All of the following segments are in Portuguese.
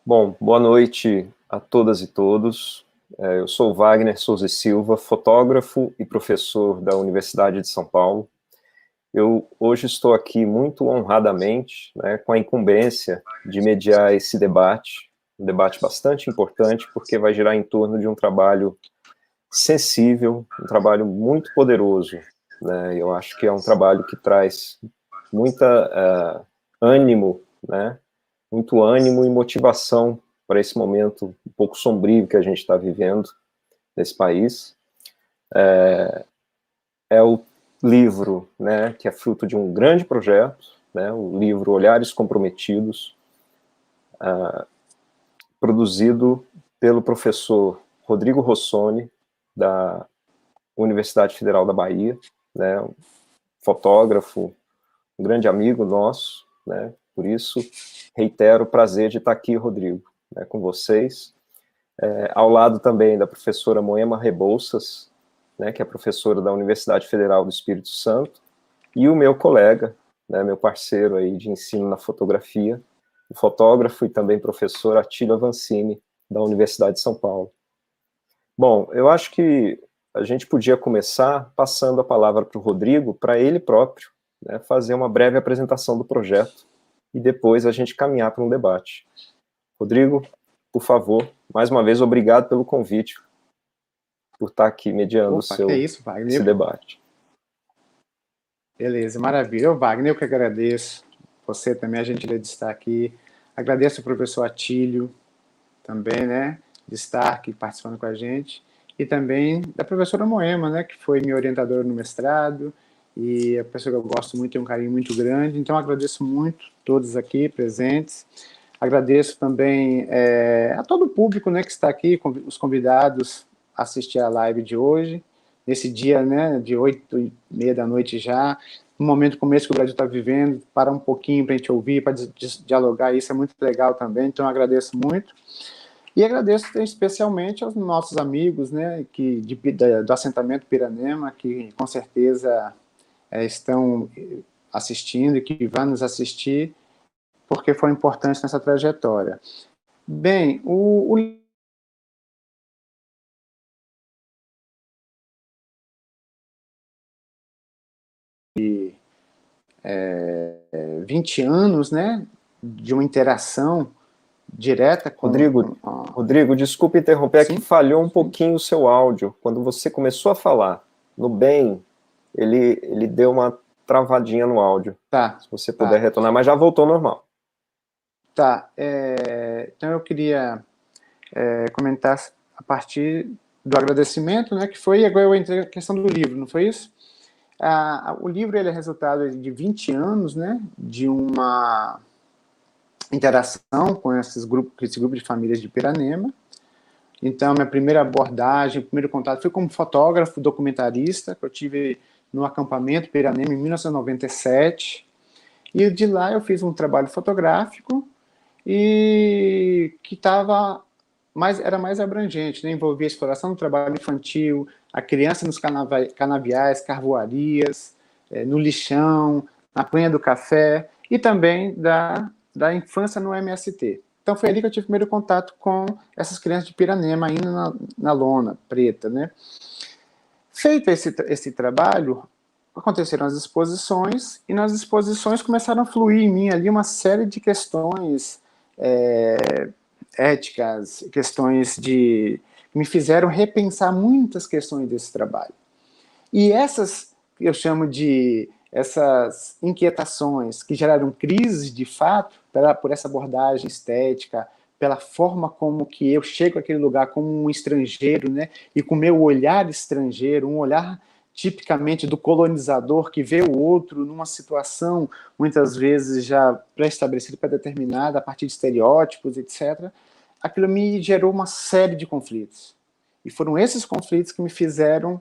Bom, boa noite a todas e todos. Eu sou Wagner Souza e Silva, fotógrafo e professor da Universidade de São Paulo. Eu hoje estou aqui muito honradamente, né, com a incumbência de mediar esse debate, um debate bastante importante, porque vai girar em torno de um trabalho sensível, um trabalho muito poderoso, né? Eu acho que é um trabalho que traz muita ânimo, né? Muito ânimo e motivação para esse momento um pouco sombrio que a gente está vivendo nesse país. É o livro, né, que é fruto de um grande projeto, né, o livro Olhares Comprometidos, produzido pelo professor Rodrigo Rossoni, da Universidade Federal da Bahia, né, um fotógrafo, um grande amigo nosso, né, por isso reitero o prazer de estar aqui, Rodrigo, né, com vocês, ao lado também da professora Moema Rebouças, né, que é professora da Universidade Federal do Espírito Santo, e o meu colega, né, meu parceiro aí de ensino na fotografia, o fotógrafo e também professor Atílio Avancini, da Universidade de São Paulo. Bom, eu acho que a gente podia começar passando a palavra para o Rodrigo, para ele próprio, né, fazer uma breve apresentação do projeto, e depois a gente caminhar para um debate. Rodrigo, por favor, mais uma vez, obrigado pelo convite, por estar aqui mediando Que é isso, Wagner. esse debate. Beleza, maravilha. Wagner, eu que agradeço. Você também, a gentileza de estar aqui. Agradeço ao professor Atílio também, né, de estar aqui participando com a gente. E também da professora Moema, né, que foi minha orientadora no mestrado, e a pessoa que eu gosto muito, tem um carinho muito grande. Então, agradeço muito todos aqui presentes. Agradeço também a todo o público, né, que está aqui, os convidados a assistir a live de hoje, nesse dia, né, de 8h30 da noite já, no momento como esse que o Brasil está vivendo, parar um pouquinho para a gente ouvir, para dialogar, isso é muito legal também, então eu agradeço muito. E agradeço especialmente aos nossos amigos, né, do assentamento Piranema, que com certeza estão assistindo e que vão nos assistir, porque foi importante nessa trajetória. Bem, o 20 anos, né, de uma interação direta com... Rodrigo, desculpe interromper, é que falhou um pouquinho o seu áudio. Quando você começou a falar no bem, ele deu uma travadinha no áudio. Tá. Se você puder retornar, mas já voltou normal. Tá. Então eu queria comentar a partir do agradecimento, né, que foi, agora eu entrei na questão do livro, não foi isso? O livro ele é resultado de 20 anos, né, de uma interação com esse grupo de famílias de Piranema. Então, minha primeira abordagem, o primeiro contato foi como fotógrafo, documentarista, que eu tive no acampamento Piranema em 1997, e de lá eu fiz um trabalho fotográfico e que era mais abrangente, né? Envolvia a exploração do trabalho infantil, a criança nos canaviais, carvoarias, no lixão, na planha do café, e também da infância no MST. Então foi ali que eu tive o primeiro contato com essas crianças de Piranema, ainda na lona preta, né? Feito esse trabalho, aconteceram as exposições, e nas exposições começaram a fluir em mim ali uma série de questões éticas, questões que me fizeram repensar muitas questões desse trabalho. E essas, eu chamo de essas inquietações que geraram crises de fato, por essa abordagem estética, pela forma como que eu chego àquele lugar como um estrangeiro, né, e com meu olhar estrangeiro, um olhar tipicamente do colonizador que vê o outro numa situação, muitas vezes já pré-estabelecida, pré-determinada, a partir de estereótipos, etc., aquilo me gerou uma série de conflitos. E foram esses conflitos que me fizeram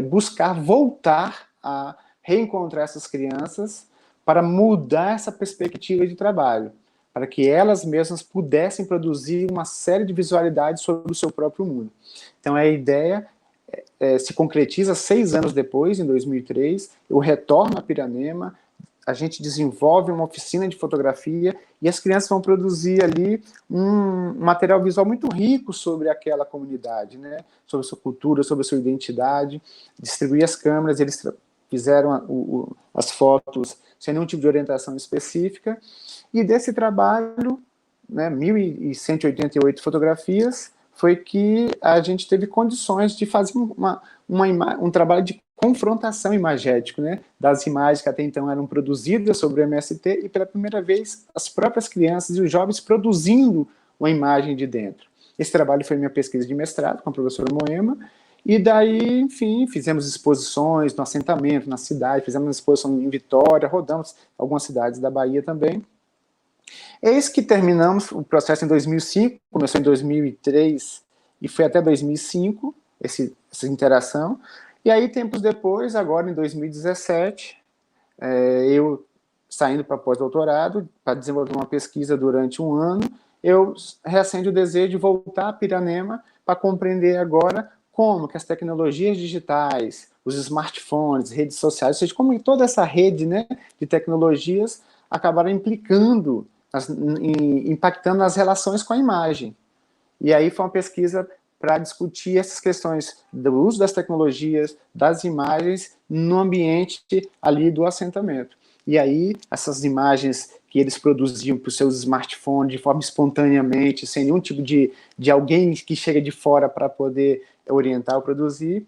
buscar voltar a reencontrar essas crianças para mudar essa perspectiva de trabalho, para que elas mesmas pudessem produzir uma série de visualidades sobre o seu próprio mundo. Então a ideia se concretiza 6 anos depois, em 2003, eu retorno a Piranema, a gente desenvolve uma oficina de fotografia e as crianças vão produzir ali um material visual muito rico sobre aquela comunidade, né? Sobre a sua cultura, sobre a sua identidade, distribuir as câmeras, eles fizeram as fotos sem nenhum tipo de orientação específica, e desse trabalho, né, 1.188 fotografias, foi que a gente teve condições de fazer um trabalho de confrontação imagético, né, das imagens que até então eram produzidas sobre o MST, e pela primeira vez as próprias crianças e os jovens produzindo uma imagem de dentro. Esse trabalho foi minha pesquisa de mestrado com a professora Moema, e daí, enfim, fizemos exposições no assentamento, na cidade, fizemos uma exposição em Vitória, rodamos algumas cidades da Bahia também. Eis que terminamos o processo em 2005, começou em 2003 e foi até 2005, essa interação. E aí, tempos depois, agora em 2017, eu saindo para pós-doutorado, para desenvolver uma pesquisa durante um ano, eu reacendo o desejo de voltar a Piranema para compreender agora como que as tecnologias digitais, os smartphones, redes sociais, ou seja, como toda essa rede, né, de tecnologias acabaram impactando as relações com a imagem. E aí foi uma pesquisa para discutir essas questões do uso das tecnologias, das imagens, no ambiente ali do assentamento. E aí, essas imagens que eles produziam para os seus smartphones de forma espontaneamente, sem nenhum tipo de alguém que chega de fora para poder orientar ou produzir,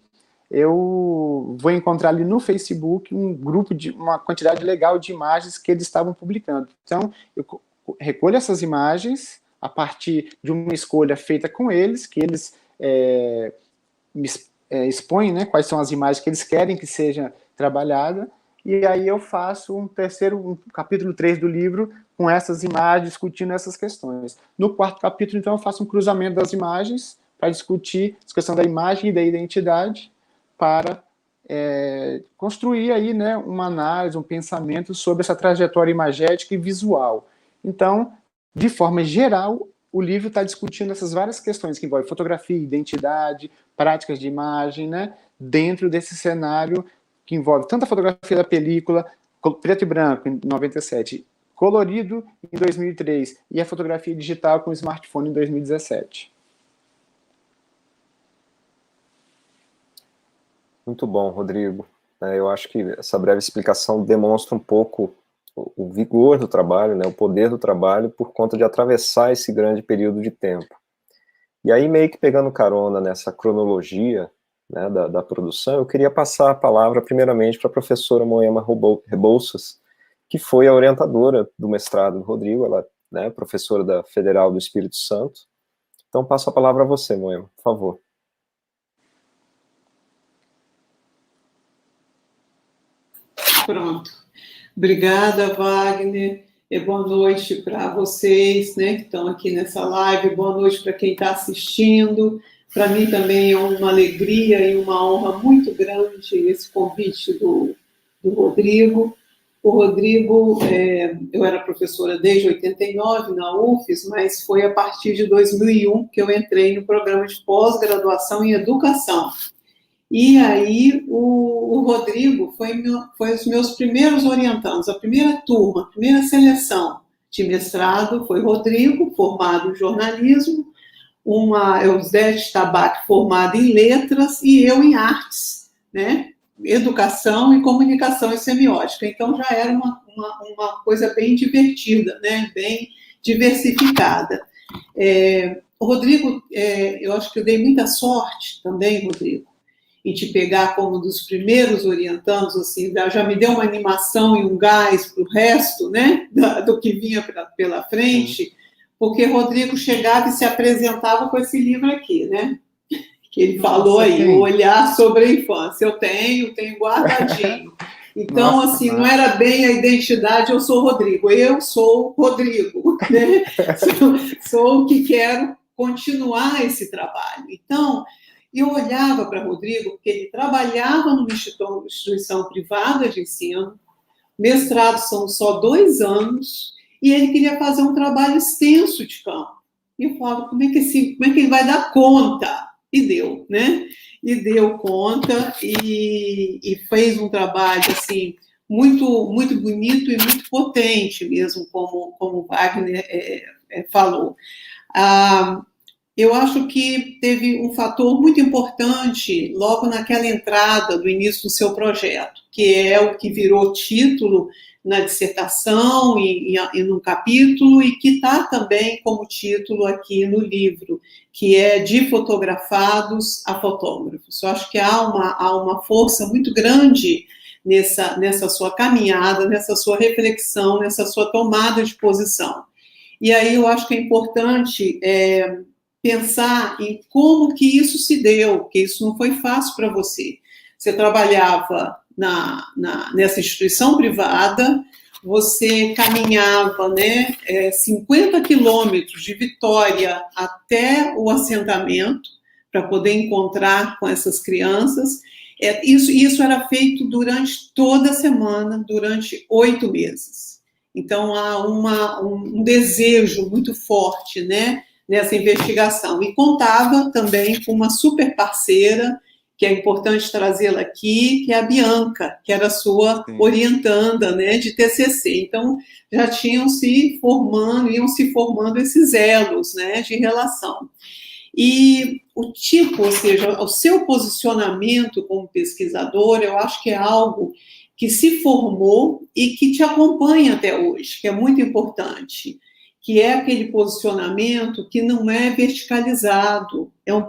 eu vou encontrar ali no Facebook um grupo uma quantidade legal de imagens que eles estavam publicando. Então, eu recolho essas imagens a partir de uma escolha feita com eles, que eles expõem, né, quais são as imagens que eles querem que seja trabalhada, e aí eu faço um capítulo 3 do livro com essas imagens, discutindo essas questões. No quarto capítulo, então, eu faço um cruzamento das imagens para discutir a questão da imagem e da identidade, para construir aí, né, uma análise, um pensamento sobre essa trajetória imagética e visual. Então, de forma geral, o livro está discutindo essas várias questões que envolvem fotografia, identidade, práticas de imagem, né, dentro desse cenário que envolve tanto a fotografia da película, preto e branco, em 97, colorido, em 2003, e a fotografia digital com smartphone, em 2017. Muito bom, Rodrigo. Eu acho que essa breve explicação demonstra um pouco o vigor do trabalho, né, o poder do trabalho, por conta de atravessar esse grande período de tempo. E aí, meio que pegando carona nessa cronologia, né, da produção, eu queria passar a palavra primeiramente para a professora Moema Rebouças, que foi a orientadora do mestrado do Rodrigo, ela, né, professora da Federal do Espírito Santo. Então, passo a palavra a você, Moema, por favor. Pronto. Obrigada, Wagner. Boa noite para vocês, né, que estão aqui nessa live. Boa noite para quem está assistindo. Para mim também é uma alegria e uma honra muito grande esse convite do Rodrigo. O Rodrigo, eu era professora desde 89 na UFES, mas foi a partir de 2001 que eu entrei no programa de pós-graduação em educação. E aí o Rodrigo foi os meus primeiros orientandos, a primeira turma, a primeira seleção de mestrado foi Rodrigo, formado em jornalismo, Eusdete Tabac, formada em letras, e eu em artes, né? Educação e comunicação e semiótica. Então já era uma coisa bem divertida, né? Bem diversificada. O Rodrigo, eu acho que eu dei muita sorte também, Rodrigo, e te pegar como um dos primeiros orientandos, assim, já me deu uma animação e um gás para o resto, né, do que vinha pela frente, porque Rodrigo chegava e se apresentava com esse livro aqui, né, que ele falou aí, o Olhar sobre a Infância. Eu tenho guardadinho. Então, nossa, assim, não era bem a identidade, eu sou Rodrigo, eu sou Rodrigo, né, sou o que quero continuar esse trabalho. Então, eu olhava para Rodrigo, porque ele trabalhava numa instituição privada de ensino, mestrado são só 2 anos, e ele queria fazer um trabalho extenso de campo. E eu falava, como é que ele vai dar conta? E deu, né? E deu conta, e fez um trabalho, assim, muito, muito bonito e muito potente mesmo, como o Wagner falou. Eu acho que teve um fator muito importante logo naquela entrada do início do seu projeto, que é o que virou título na dissertação e no capítulo, e que está também como título aqui no livro, que é De Fotografados a Fotógrafos. Eu acho que há uma força muito grande nessa sua caminhada, nessa sua reflexão, nessa sua tomada de posição. E aí eu acho que é importante pensar em como que isso se deu, que isso não foi fácil para você. Você trabalhava nessa instituição privada, você caminhava 50 quilômetros de Vitória até o assentamento para poder encontrar com essas crianças. Isso era feito durante toda a semana, durante 8 meses. Então, há um desejo muito forte, nessa investigação. E contava também com uma super parceira, que é importante trazê-la aqui, que é a Bianca, que era sua orientanda, de TCC. Então, já iam se formando esses elos, de relação. E o tipo, ou seja, o seu posicionamento como pesquisador, eu acho que é algo que se formou e que te acompanha até hoje, que é muito importante, que é aquele posicionamento que não é verticalizado, não é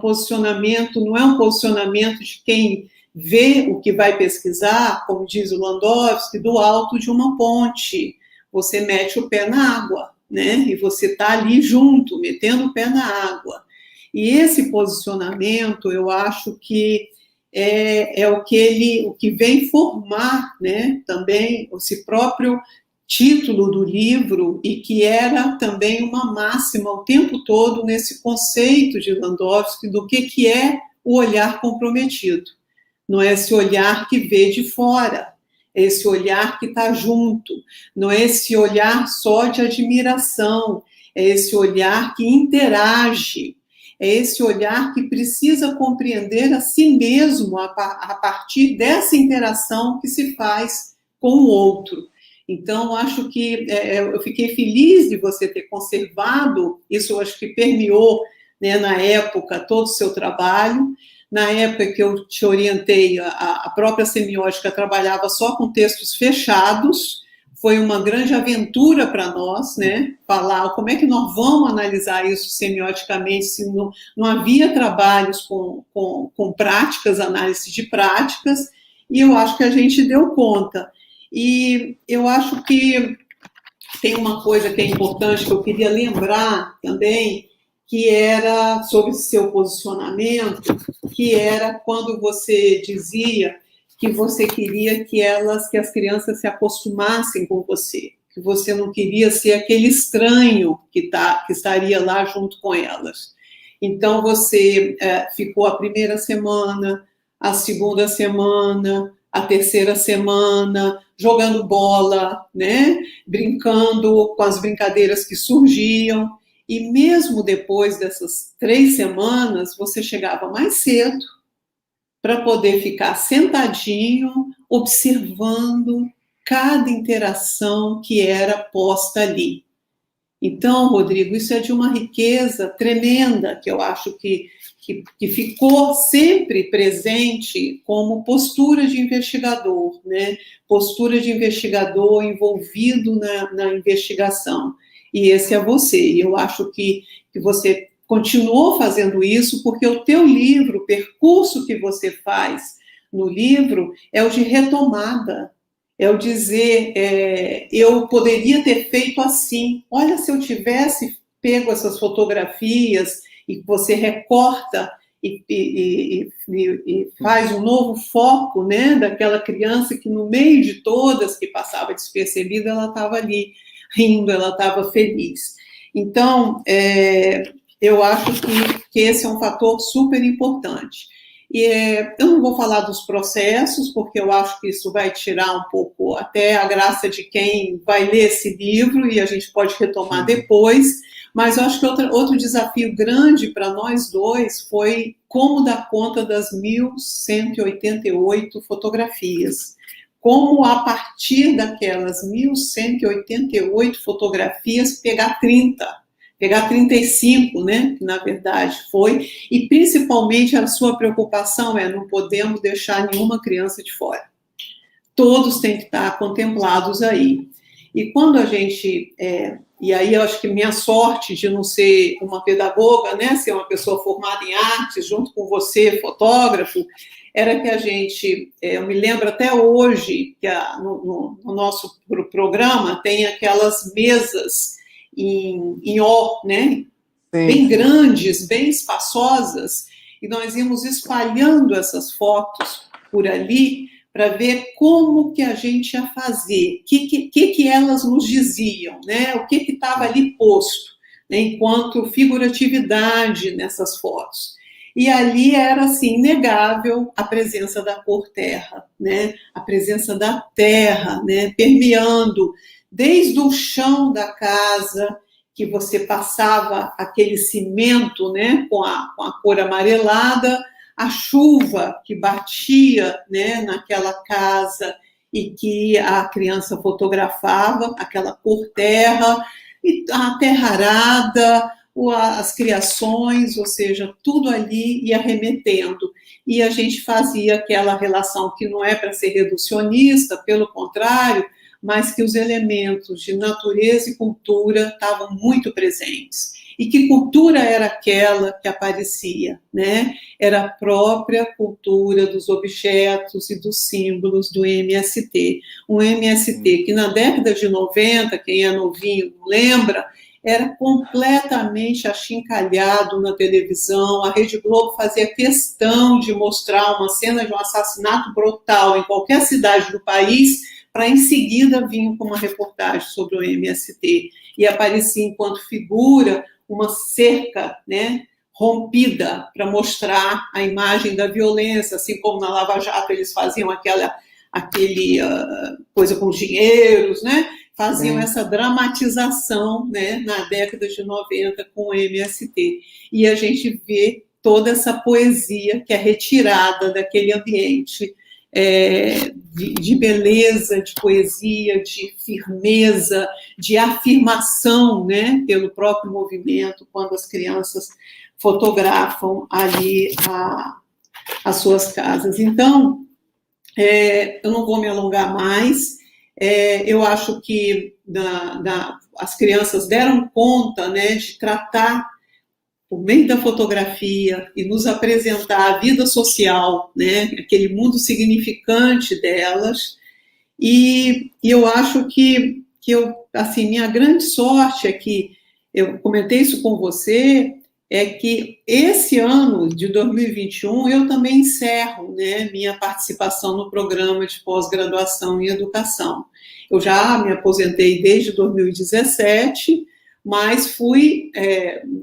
um posicionamento de quem vê o que vai pesquisar, como diz o Landowski, do alto de uma ponte. Você mete o pé na água, e você está ali junto, metendo o pé na água. E esse posicionamento, eu acho que é o que vem formar, também esse próprio título do livro, e que era também uma máxima o tempo todo nesse conceito de Landowski do que é o olhar comprometido. Não é esse olhar que vê de fora, é esse olhar que está junto, não é esse olhar só de admiração, é esse olhar que interage, é esse olhar que precisa compreender a si mesmo a partir dessa interação que se faz com o outro. Então, acho que eu fiquei feliz de você ter conservado, isso eu acho que permeou, na época, todo o seu trabalho. Na época que eu te orientei, a própria semiótica trabalhava só com textos fechados. Foi uma grande aventura para nós, falar como é que nós vamos analisar isso semioticamente, se não havia trabalhos com práticas, análise de práticas, e eu acho que a gente deu conta. E eu acho que tem uma coisa que é importante, que eu queria lembrar também, que era sobre seu posicionamento, que era quando você dizia que você queria que as crianças se acostumassem com você, que você não queria ser aquele estranho que estaria lá junto com elas. Então, você ficou a primeira semana, a segunda semana, a terceira semana, jogando bola, brincando com as brincadeiras que surgiam, e mesmo depois dessas 3 semanas, você chegava mais cedo, para poder ficar sentadinho, observando cada interação que era posta ali. Então, Rodrigo, isso é de uma riqueza tremenda, que eu acho que ficou sempre presente como postura de investigador, postura de investigador envolvido na investigação. E esse é você. E eu acho que você continuou fazendo isso, porque o teu livro, o percurso que você faz no livro, é o de retomada, é o dizer, eu poderia ter feito assim, olha, se eu tivesse pego essas fotografias, e você recorta e faz um novo foco, daquela criança que no meio de todas que passava despercebida, ela estava ali rindo, ela estava feliz. Então, eu acho que esse é um fator super importante. E eu não vou falar dos processos, porque eu acho que isso vai tirar um pouco até a graça de quem vai ler esse livro, e a gente pode retomar depois, mas eu acho que outro desafio grande para nós dois foi como dar conta das 1.188 fotografias, como a partir daquelas 1.188 fotografias pegar 30, pegar 35, né, que na verdade foi, e principalmente a sua preocupação não podemos deixar nenhuma criança de fora. Todos têm que estar contemplados aí. E quando a gente, e aí eu acho que minha sorte de não ser uma pedagoga, né, ser uma pessoa formada em artes, junto com você, fotógrafo, era que a gente, eu me lembro até hoje, que no nosso programa tem aquelas mesas em O, né, sim, bem grandes, bem espaçosas, e nós íamos espalhando essas fotos por ali, para ver como que a gente ia fazer, o que elas nos diziam, né? O que estava ali posto, né? Enquanto figuratividade nessas fotos. E ali era, assim, inegável a presença da cor terra, né? A presença da terra, né? Permeando desde o chão da casa, que você passava aquele cimento, né? Com a cor amarelada, a chuva que batia, né, naquela casa e que a criança fotografava, aquela cor terra, e a terra arada, as criações, ou seja, tudo ali ia remetendo. E a gente fazia aquela relação que não é para ser reducionista, pelo contrário, mas que os elementos de natureza e cultura estavam muito presentes. E que cultura era aquela que aparecia, né? Era a própria cultura dos objetos e dos símbolos do MST. Um MST que na década de 90, quem é novinho não lembra, era completamente achincalhado na televisão. A Rede Globo fazia questão de mostrar uma cena de um assassinato brutal em qualquer cidade do país, para em seguida vir com uma reportagem sobre o MST. E aparecia enquanto figura uma cerca, né, rompida para mostrar a imagem da violência, assim como na Lava Jato eles faziam aquele coisa com os dinheiros, né, faziam essa dramatização, né, na década de 90 com o MST. E a gente vê toda essa poesia que é retirada daquele ambiente de beleza, de poesia, de firmeza, de afirmação, né, pelo próprio movimento, quando as crianças fotografam ali as suas casas. Então, eu não vou me alongar mais, eu acho que as crianças deram conta, né, de tratar por meio da fotografia e nos apresentar a vida social, né, aquele mundo significante delas. E eu acho que assim, minha grande sorte é que, eu comentei isso com você, é que esse ano de 2021 eu também encerro, né, minha participação no programa de pós-graduação em educação. Eu já me aposentei desde 2017, mas fui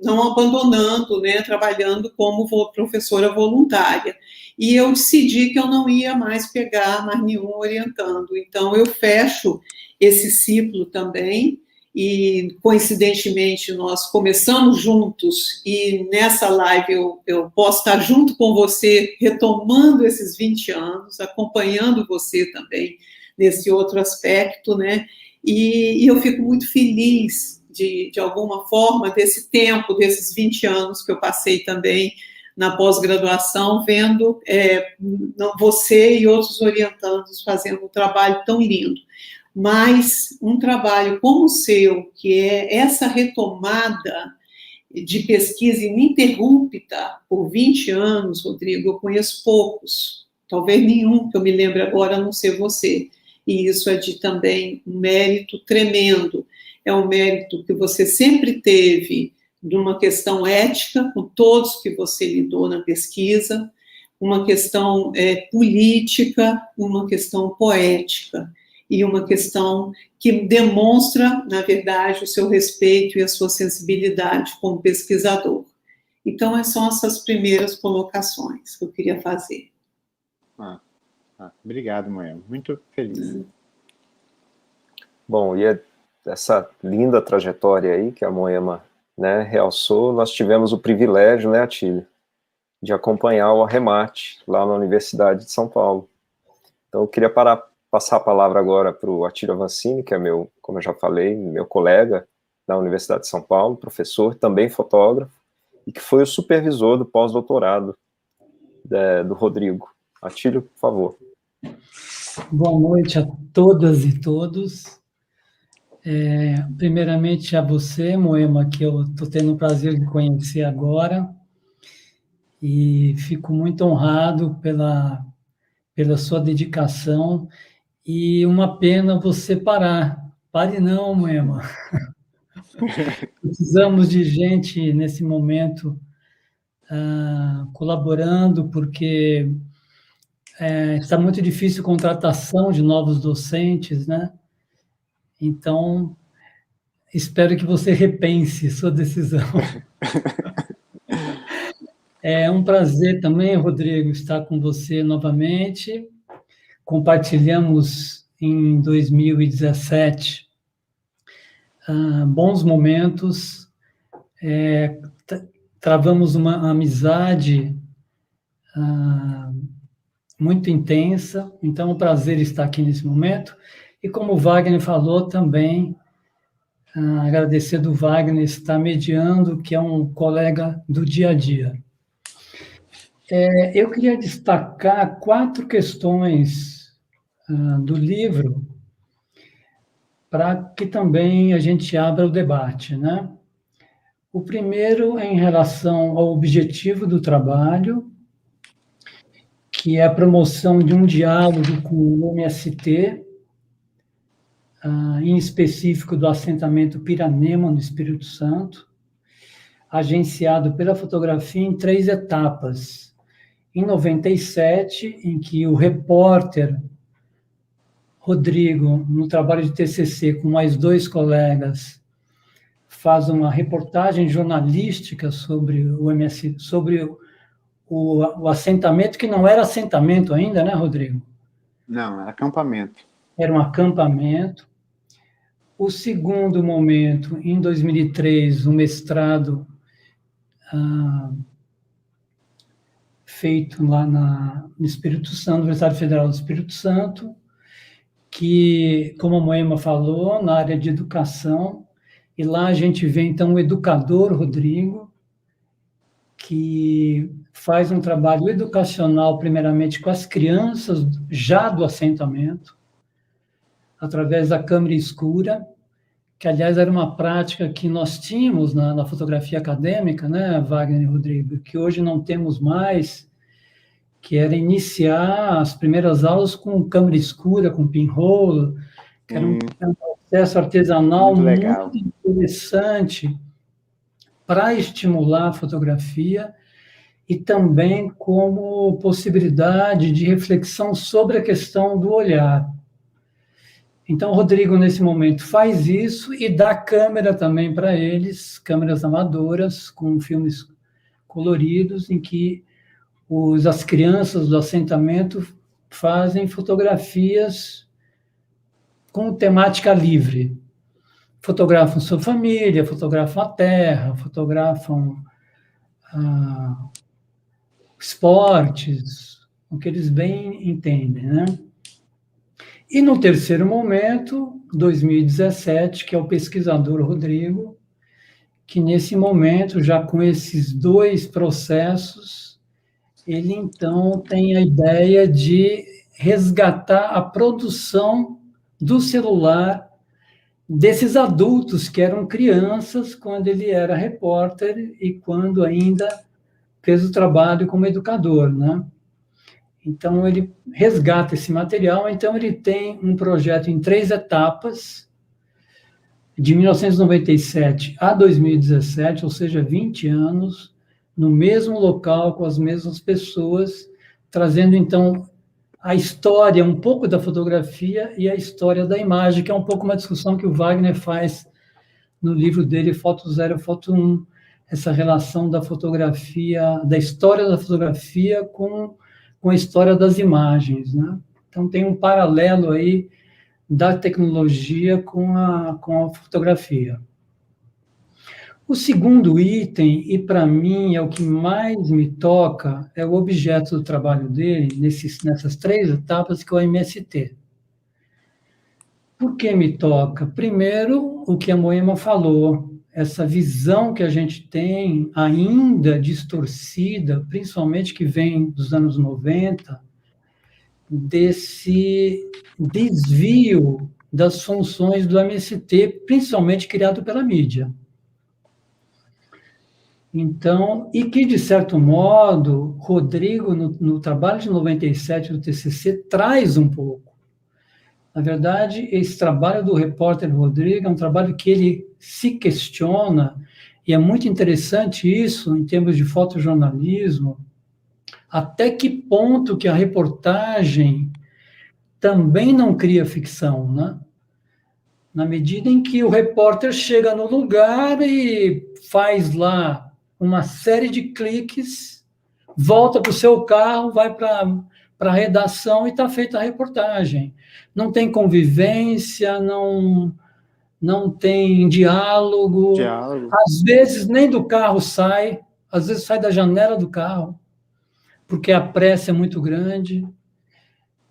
não abandonando, né, trabalhando como professora voluntária. E eu decidi que eu não ia mais pegar mais nenhum orientando. Então, eu fecho esse ciclo também, e, coincidentemente, nós começamos juntos, e nessa live eu posso estar junto com você, retomando esses 20 anos, acompanhando você também nesse outro aspecto, né? E eu fico muito feliz de alguma forma, desse tempo, desses 20 anos que eu passei também na pós-graduação, vendo você e outros orientandos fazendo um trabalho tão lindo. Mas um trabalho como o seu, que é essa retomada de pesquisa ininterrupta por 20 anos, Rodrigo, eu conheço poucos, talvez nenhum que eu me lembre agora, a não ser você. E isso é de também um mérito tremendo. É um mérito que você sempre teve de uma questão ética, com todos que você lidou na pesquisa, uma questão política, uma questão poética, e uma questão que demonstra, na verdade, o seu respeito e a sua sensibilidade como pesquisador. Então, são essas primeiras colocações que eu queria fazer. Obrigado, Moema. Muito feliz. Bom, e essa linda trajetória aí que a Moema, né, realçou, nós tivemos o privilégio, né, Atílio, de acompanhar o arremate lá na Universidade de São Paulo. Então, eu queria passar a palavra agora para o Atílio Avancini, que é meu, como eu já falei, meu colega da Universidade de São Paulo, professor, também fotógrafo, e que foi o supervisor do pós-doutorado do Rodrigo. Atílio, por favor. Boa noite a todas e todos. Primeiramente a você, Moema, que eu estou tendo o prazer de conhecer agora, e fico muito honrado pela sua dedicação, e uma pena você parar. Pare não, Moema. Precisamos de gente nesse momento colaborando, porque está muito difícil a contratação de novos docentes, né? Então, espero que você repense sua decisão. É um prazer também, Rodrigo, estar com você novamente. Compartilhamos em 2017 bons momentos, travamos uma amizade muito intensa, então é um prazer estar aqui nesse momento. E como o Wagner falou também, agradecer do Wagner estar mediando, que é um colega do dia a dia. Eu queria destacar 4 questões do livro, para que também a gente abra o debate, né? O primeiro é em relação ao objetivo do trabalho, que é a promoção de um diálogo com o MST, em específico do assentamento Piranema, no Espírito Santo, agenciado pela fotografia em 3 etapas. Em 97, em que o repórter Rodrigo, no trabalho de TCC com mais 2 colegas, faz uma reportagem jornalística sobre o MST, sobre o assentamento, que não era assentamento ainda, né, Rodrigo? Não, era acampamento. Era um acampamento. O segundo momento, em 2003, um mestrado feito lá no Espírito Santo, Universidade Federal do Espírito Santo, que, como a Moema falou, na área de educação, e lá a gente vê, então, o educador Rodrigo, que faz um trabalho educacional, primeiramente, com as crianças já do assentamento, através da câmera escura, que, aliás, era uma prática que nós tínhamos na fotografia acadêmica, né, Wagner e Rodrigo, que hoje não temos mais, que era iniciar as primeiras aulas com câmera escura, com pinhole, que era um processo artesanal muito interessante para estimular a fotografia e também como possibilidade de reflexão sobre a questão do olhar. Então, o Rodrigo, nesse momento, faz isso e dá câmera também para eles, câmeras amadoras, com filmes coloridos, em que as crianças do assentamento fazem fotografias com temática livre. Fotografam sua família, fotografam a terra, fotografam esportes, o que eles bem entendem, né? E no terceiro momento, 2017, que é o pesquisador Rodrigo, que nesse momento, já com esses 2 processos, ele então tem a ideia de resgatar a produção do celular desses adultos que eram crianças quando ele era repórter e quando ainda fez o trabalho como educador, né? Então, ele resgata esse material, então ele tem um projeto em 3 etapas, de 1997 a 2017, ou seja, 20 anos, no mesmo local, com as mesmas pessoas, trazendo, então, a história, um pouco da fotografia e a história da imagem, que é um pouco uma discussão que o Wagner faz no livro dele, Foto 0, Foto 1, essa relação da fotografia, da história da fotografia com a história das imagens, né? Então, tem um paralelo aí da tecnologia com a fotografia. O segundo item, e para mim é o que mais me toca, é o objeto do trabalho dele, nessas 3 etapas, que é o MST. Por que me toca? Primeiro, o que a Moema falou, essa visão que a gente tem ainda distorcida, principalmente que vem dos anos 90, desse desvio das funções do MST, principalmente criado pela mídia. Então, e que, de certo modo, Rodrigo, no trabalho de 97 do TCC, traz um pouco. Na verdade, esse trabalho do repórter Rodrigo é um trabalho que ele se questiona, e é muito interessante isso, em termos de fotojornalismo, até que ponto que a reportagem também não cria ficção, né? Na medida em que o repórter chega no lugar e faz lá uma série de cliques, volta para o seu carro, vai para a redação e está feita a reportagem. Não tem convivência, não tem diálogo. Às vezes nem do carro sai, às vezes sai da janela do carro, porque a pressa é muito grande.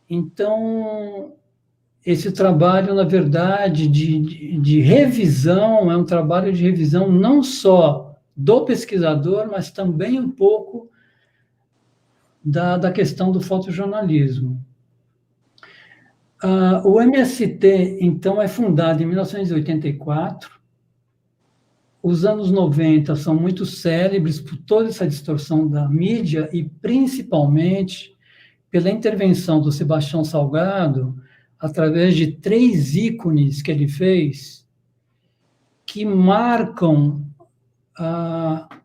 Então, esse trabalho, na verdade, de revisão, é um trabalho de revisão não só do pesquisador, mas também um pouco da questão do fotojornalismo. O MST, então, é fundado em 1984. Os anos 90 são muito célebres por toda essa distorção da mídia e, principalmente, pela intervenção do Sebastião Salgado, através de 3 ícones que ele fez, que marcam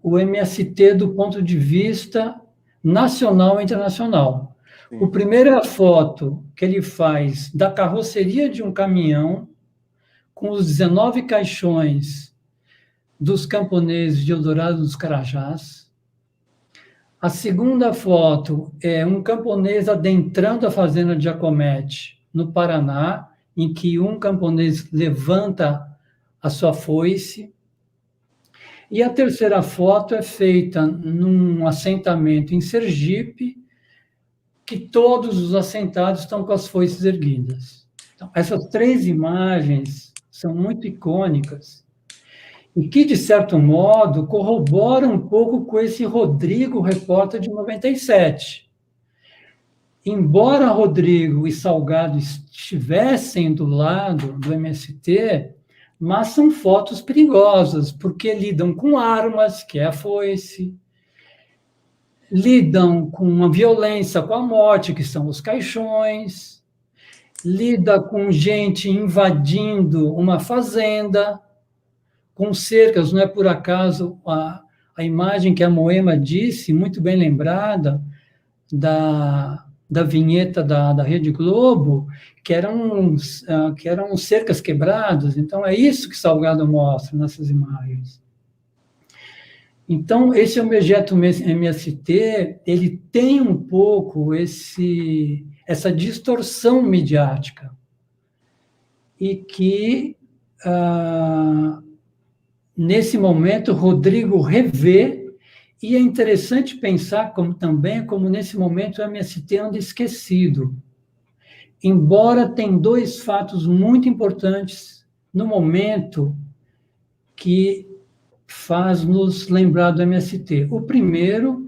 o MST do ponto de vista nacional e internacional. Sim. O primeiro é a foto que ele faz da carroceria de um caminhão com os 19 caixões dos camponeses de Eldorado dos Carajás. A segunda foto é um camponês adentrando a fazenda de Jacomete, no Paraná, em que um camponês levanta a sua foice. E a terceira foto é feita num assentamento em Sergipe, que todos os assentados estão com as foices erguidas. Então, essas 3 imagens são muito icônicas e que, de certo modo, corroboram um pouco com esse Rodrigo, repórter de 97. Embora Rodrigo e Salgado estivessem do lado do MST, mas são fotos perigosas, porque lidam com armas, que é a foice, lidam com a violência, com a morte, que são os caixões, lida com gente invadindo uma fazenda, com cercas. Não é por acaso a imagem que a Moema disse, muito bem lembrada, da vinheta da Rede Globo, que eram cercas quebradas. Então, é isso que Salgado mostra nessas imagens. Então, esse objeto MST, ele tem um pouco essa distorção midiática, e que, nesse momento, Rodrigo revê. E é interessante pensar como nesse momento o MST anda esquecido. Embora tem 2 fatos muito importantes no momento que faz nos lembrar do MST. O primeiro,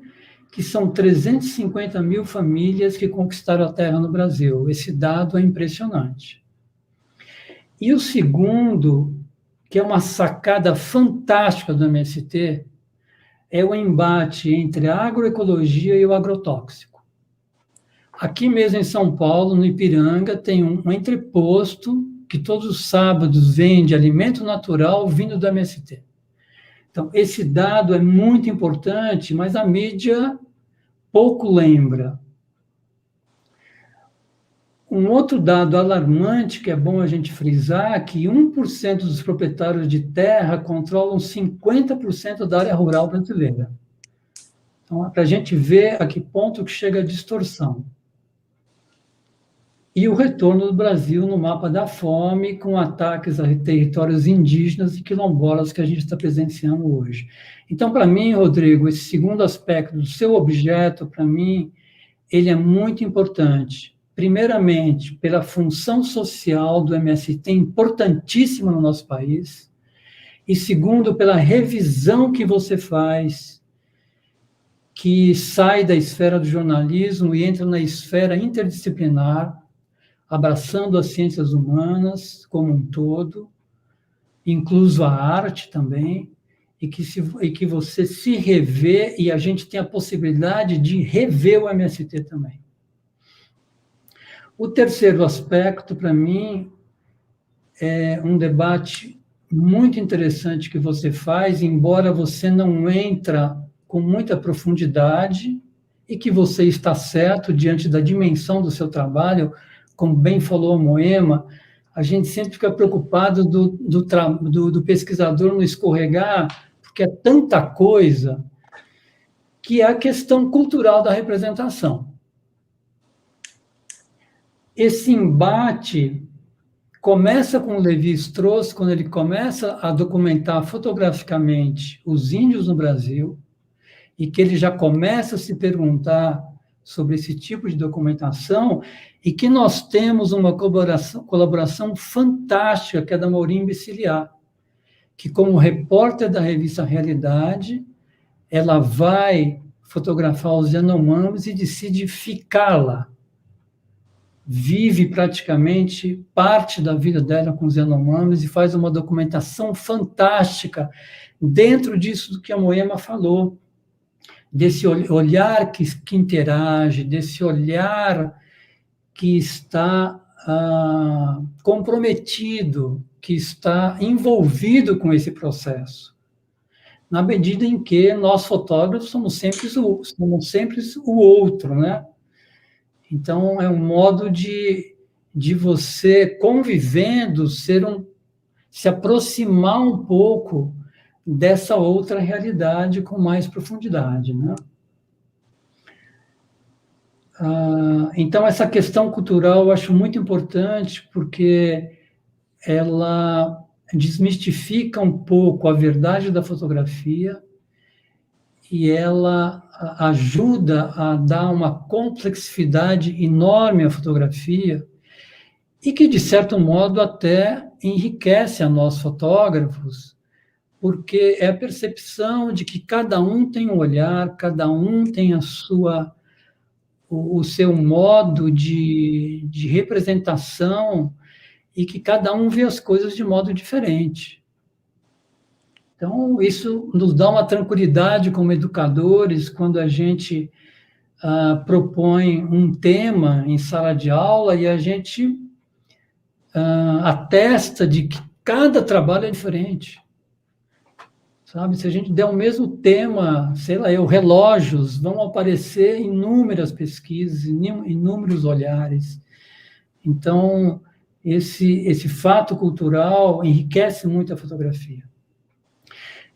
que são 350 mil famílias que conquistaram a terra no Brasil. Esse dado é impressionante. E o segundo, que é uma sacada fantástica do MST, é o embate entre a agroecologia e o agrotóxico. Aqui mesmo em São Paulo, no Ipiranga, tem um entreposto que todos os sábados vende alimento natural vindo do MST. Então, esse dado é muito importante, mas a mídia pouco lembra. Um outro dado alarmante, que é bom a gente frisar, que 1% dos proprietários de terra controlam 50% da área rural brasileira. Então, para a gente ver a que ponto que chega a distorção. E o retorno do Brasil no mapa da fome, com ataques a territórios indígenas e quilombolas que a gente está presenciando hoje. Então, para mim, Rodrigo, esse segundo aspecto do seu objeto, para mim, ele é muito importante. primeiramente, pela função social do MST, importantíssima no nosso país, e segundo, pela revisão que você faz, que sai da esfera do jornalismo e entra na esfera interdisciplinar, abraçando as ciências humanas como um todo, incluso a arte também, e que você se revê, e a gente tem a possibilidade de rever o MST também. O terceiro aspecto, para mim, é um debate muito interessante que você faz, embora você não entra com muita profundidade, e que você está certo diante da dimensão do seu trabalho, como bem falou a Moema, a gente sempre fica preocupado do pesquisador não escorregar, porque é tanta coisa, que é a questão cultural da representação. Esse embate começa com o Lévi-Strauss, quando ele começa a documentar fotograficamente os índios no Brasil, e que ele já começa a se perguntar sobre esse tipo de documentação, e que nós temos uma colaboração fantástica, que é da Maureen Biciliar, que, como repórter da revista Realidade, ela vai fotografar os Yanomamis e decide ficar lá. Vive praticamente parte da vida dela com os Yanomamis e faz uma documentação fantástica dentro disso do que a Moema falou, desse olhar que interage, desse olhar que está comprometido, que está envolvido com esse processo, na medida em que nós, fotógrafos, somos sempre o outro, né? Então, é um modo de você, convivendo, se aproximar um pouco dessa outra realidade com mais profundidade, né? Então, essa questão cultural eu acho muito importante, porque ela desmistifica um pouco a verdade da fotografia e ela ajuda a dar uma complexividade enorme à fotografia e que, de certo modo, até enriquece a nós fotógrafos, porque é a percepção de que cada um tem um olhar, cada um tem o seu modo de representação e que cada um vê as coisas de modo diferente. Então, isso nos dá uma tranquilidade como educadores quando a gente propõe um tema em sala de aula e a gente atesta de que cada trabalho é diferente. Sabe, se a gente der o mesmo tema, sei lá, relógios, vão aparecer inúmeras pesquisas, inúmeros olhares. Então, esse fato cultural enriquece muito a fotografia.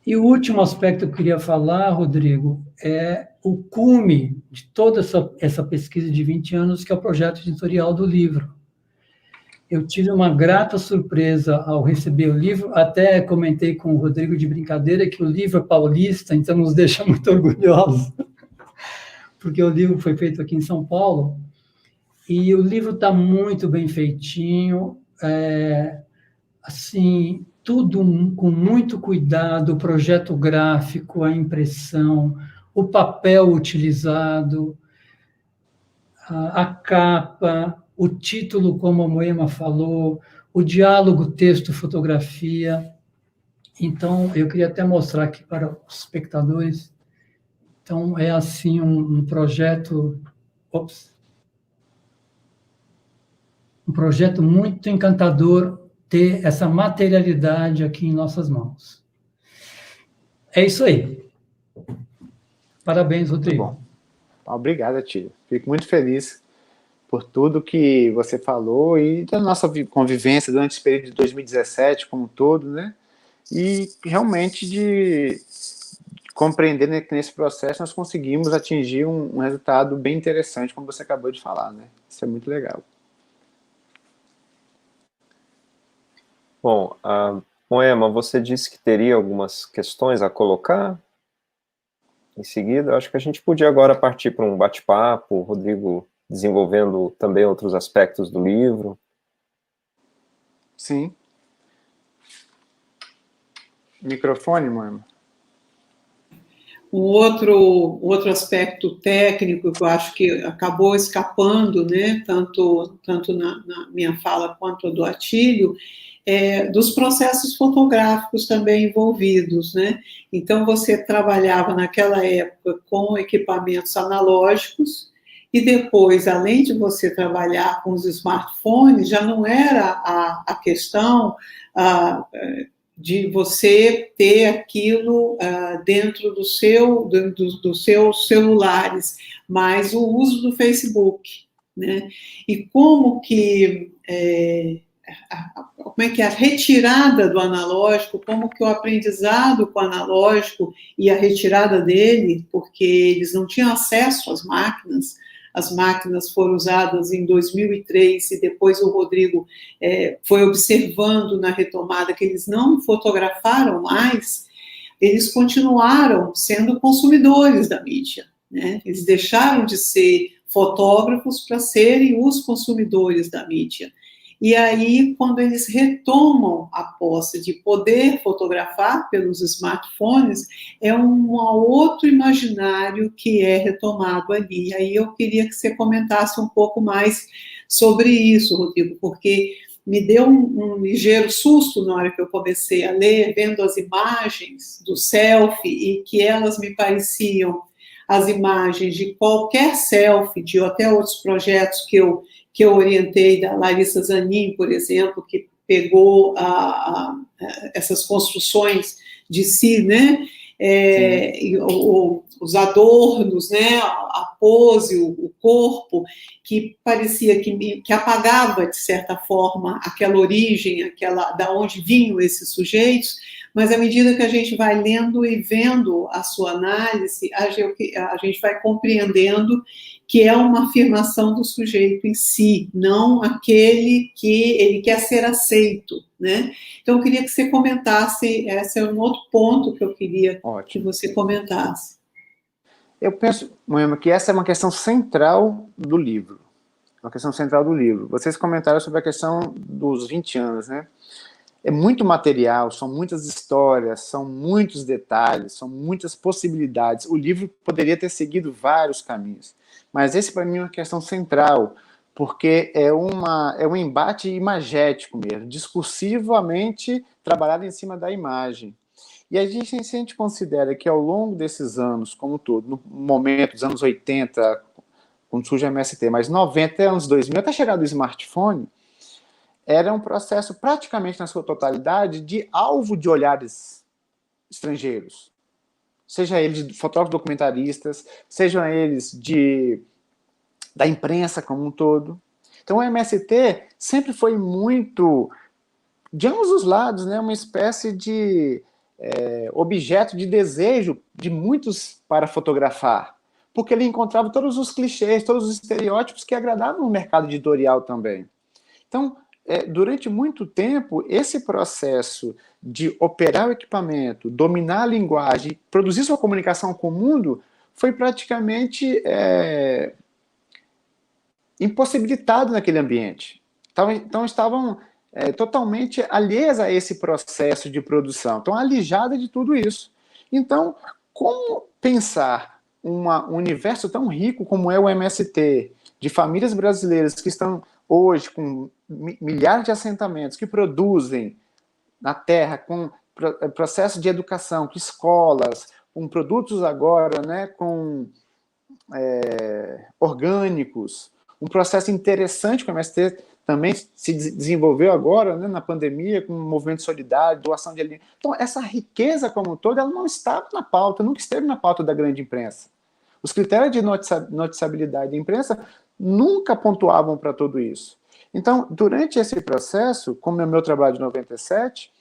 E o último aspecto que eu queria falar, Rodrigo, é o cume de toda essa pesquisa de 20 anos, que é o projeto editorial do livro. Eu tive uma grata surpresa ao receber o livro, até comentei com o Rodrigo de brincadeira que o livro é paulista, então nos deixa muito orgulhosos, porque o livro foi feito aqui em São Paulo, e o livro está muito bem feitinho, assim, tudo com muito cuidado, o projeto gráfico, a impressão, o papel utilizado, a capa, o título, como a Moema falou, o diálogo texto-fotografia. Então, eu queria até mostrar aqui para os espectadores. Então, é assim um projeto... Um projeto muito encantador ter essa materialidade aqui em nossas mãos. É isso aí. Parabéns, Rodrigo. Muito bom. Obrigado, tio. Fico muito feliz por tudo que você falou e da nossa convivência durante esse período de 2017 como um todo, né? E realmente de compreender, né, que nesse processo nós conseguimos atingir um resultado bem interessante, como você acabou de falar, né? Isso é muito legal. Bom, Moema, você disse que teria algumas questões a colocar em seguida. Eu acho que a gente podia agora partir para um bate-papo. O Rodrigo desenvolvendo também outros aspectos do livro. Sim. Microfone, Moema. Um outro aspecto técnico que eu acho que acabou escapando, né, tanto na minha fala quanto do Atílio, dos processos fotográficos também envolvidos, né? Então, você trabalhava naquela época com equipamentos analógicos e depois, além de você trabalhar com os smartphones, já não era a questão de você ter aquilo dentro dos seus celulares, mas o uso do Facebook, né? E como é que a retirada do analógico, como que o aprendizado com o analógico e a retirada dele, porque eles não tinham acesso às máquinas, as máquinas foram usadas em 2003 e depois o Rodrigo foi observando na retomada que eles não fotografaram mais, eles continuaram sendo consumidores da mídia, né? Eles deixaram de ser fotógrafos para serem os consumidores da mídia. E aí, quando eles retomam a posse de poder fotografar pelos smartphones, é um outro imaginário que é retomado ali. Aí eu queria que você comentasse um pouco mais sobre isso, Rodrigo, porque me deu um ligeiro susto na hora que eu comecei a ler, vendo as imagens do selfie, e que elas me pareciam as imagens de qualquer selfie, de até outros projetos que eu orientei, da Larissa Zanin, por exemplo, que pegou essas construções de si, né? Os adornos, né? A pose, o corpo, que parecia que apagava, de certa forma, aquela origem, da onde vinham esses sujeitos, mas à medida que a gente vai lendo e vendo a sua análise, a gente vai compreendendo que é uma afirmação do sujeito em si, não aquele que ele quer ser aceito, né? Então, eu queria que você comentasse, esse é um outro ponto que eu queria que você comentasse. Eu penso, Moema, que essa é uma questão central do livro. Uma questão central do livro. Vocês comentaram sobre a questão dos 20 anos, né? É muito material, são muitas histórias, são muitos detalhes, são muitas possibilidades. O livro poderia ter seguido vários caminhos. Mas esse, para mim, é uma questão central, porque é um embate imagético mesmo, discursivamente trabalhado em cima da imagem. E se a gente considera que ao longo desses anos, como um todo, no momento dos anos 80, quando surge a MST, mas 90, anos 2000, até chegar do smartphone, era um processo praticamente na sua totalidade de alvo de olhares estrangeiros. Seja eles de fotógrafos documentaristas, sejam eles da imprensa como um todo. Então o MST sempre foi muito, de ambos os lados, né, uma espécie de objeto de desejo de muitos para fotografar, porque ele encontrava todos os clichês, todos os estereótipos que agradavam no mercado editorial também. Então, durante muito tempo, esse processo de operar o equipamento, dominar a linguagem, produzir sua comunicação com o mundo, foi praticamente impossibilitado naquele ambiente. Então estavam totalmente alheias a esse processo de produção, estão alijadas de tudo isso. Então, como pensar um universo tão rico como é o MST, de famílias brasileiras que estão hoje com milhares de assentamentos, que produzem na terra, com processo de educação, com escolas, com produtos agora, né, com orgânicos, um processo interessante que o MST também se desenvolveu agora, né, na pandemia, com um movimento solidário, doação de alimentos. Então, essa riqueza como um todo, ela não estava na pauta, nunca esteve na pauta da grande imprensa. Os critérios de noticiabilidade da imprensa nunca pontuavam para tudo isso. Então, durante esse processo, como é o meu trabalho de 97,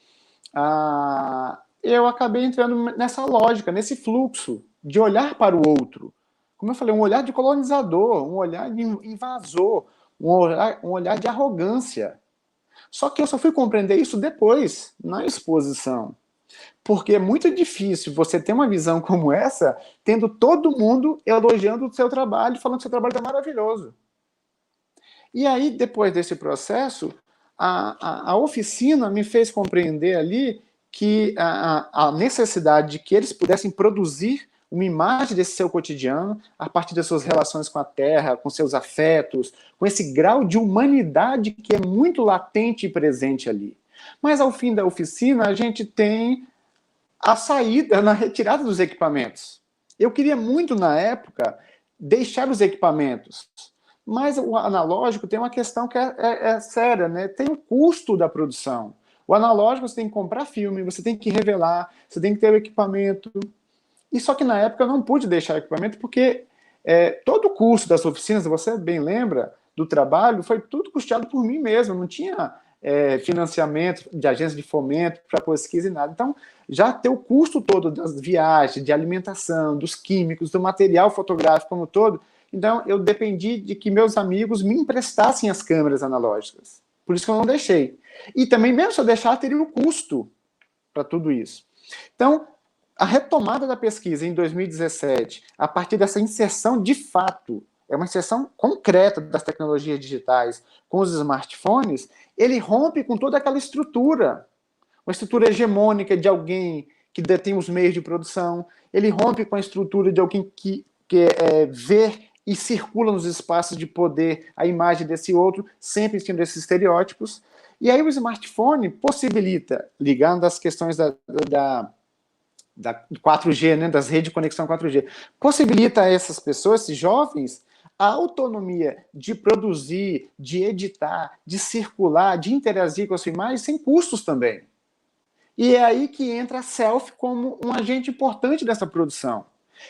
eu acabei entrando nessa lógica, nesse fluxo de olhar para o outro. Como eu falei, um olhar de colonizador, um olhar de invasor, um olhar de arrogância. Só que eu só fui compreender isso depois, na exposição. Porque é muito difícil você ter uma visão como essa, tendo todo mundo elogiando o seu trabalho, falando que o seu trabalho é maravilhoso. E aí, depois desse processo, a oficina me fez compreender ali que a necessidade de que eles pudessem produzir uma imagem desse seu cotidiano a partir das suas relações com a terra, com seus afetos, com esse grau de humanidade que é muito latente e presente ali. Mas ao fim da oficina, a gente tem a saída na retirada dos equipamentos. Eu queria muito, na época, deixar os equipamentos, mas o analógico tem uma questão que é séria, né? Tem o custo da produção. O analógico você tem que comprar filme, você tem que revelar, você tem que ter o equipamento. E só que na época eu não pude deixar o equipamento porque todo o custo das oficinas, você bem lembra, do trabalho, foi tudo custeado por mim mesmo, não tinha financiamento de agência de fomento para pesquisa e nada. Então, já ter o custo todo das viagens, de alimentação, dos químicos, do material fotográfico como todo, então eu dependi de que meus amigos me emprestassem as câmeras analógicas. Por isso que eu não deixei. E também, mesmo se eu deixar, teria o custo para tudo isso. Então, a retomada da pesquisa em 2017, a partir dessa inserção de fato, é uma inserção concreta das tecnologias digitais com os smartphones, ele rompe com toda aquela estrutura, uma estrutura hegemônica de alguém que detém os meios de produção, ele rompe com a estrutura de alguém que vê e circula nos espaços de poder a imagem desse outro, sempre em cima desses estereótipos. E aí o smartphone possibilita, ligando às questões da 4G, né, das redes de conexão 4G, possibilita a essas pessoas, esses jovens, a autonomia de produzir, de editar, de circular, de interagir com a sua imagem sem custos também. E é aí que entra a selfie como um agente importante dessa produção.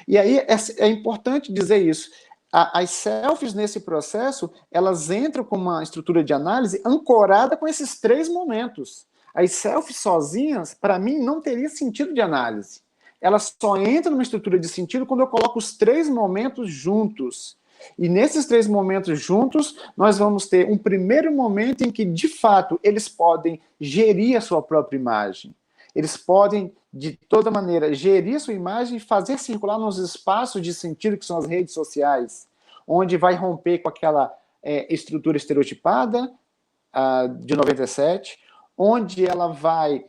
E aí é importante dizer isso. As selfies nesse processo, elas entram com uma estrutura de análise ancorada com esses 3 momentos. As selfies sozinhas, para mim, não teria sentido de análise. Elas só entram numa estrutura de sentido quando eu coloco os 3 momentos juntos. E nesses 3 momentos juntos, nós vamos ter um primeiro momento em que, de fato, eles podem gerir a sua própria imagem. Eles podem, de toda maneira, gerir a sua imagem e fazer circular nos espaços de sentido que são as redes sociais, onde vai romper com aquela estrutura estereotipada de 97, onde ela vai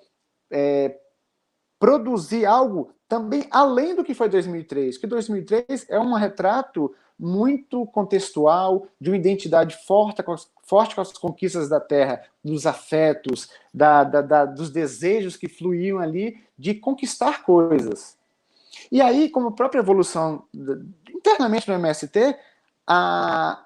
produzir algo também além do que foi 2003, que 2003 é um retrato muito contextual, de uma identidade forte com as conquistas da terra, dos afetos, dos desejos que fluíam ali de conquistar coisas. E aí, como a própria evolução internamente no MST, há